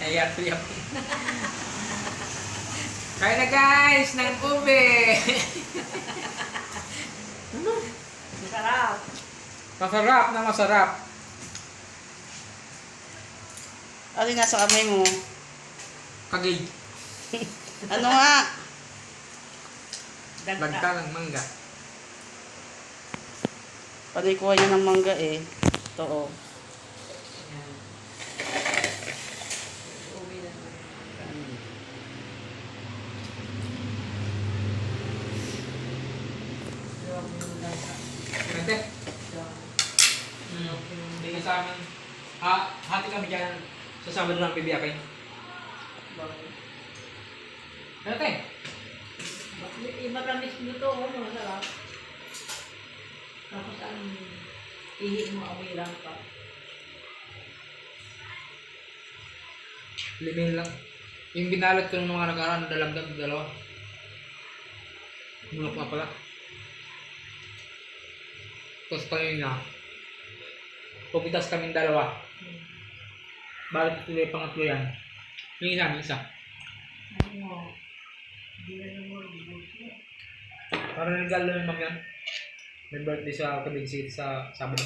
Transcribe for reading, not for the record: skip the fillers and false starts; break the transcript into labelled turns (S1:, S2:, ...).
S1: Ayan, tuyak. Kaya na guys, ng ube.
S2: Masarap.
S1: Masarap na masarap.
S3: Ano yung nasa kamay mo?
S1: Kagay.
S3: Ano nga?
S1: Lagta ng mangga.
S3: Panoy kuha niya ng mangga eh. Ito oh.
S2: Uwi na naman.
S1: Mente? Hindi sa amin. Hati kami dyan. Sasama doon ang bibiyakin. Mente?
S2: Iba kamis nito, masarap. Tapos ang ihi mo, amoy lang pa.
S1: Limin lang. Yung binalot ko ng mga nakaraan, dalagdag, dalawa. Bulok nga pala. Tapos kanina na. Pupitas kaming dalawa. Balik tuloy pangatlo yan. Yung isa.
S2: Ano mo? Hindi na naman.
S1: Para regalo yung mam yan. May birthday sa Kabig City sa Sabado.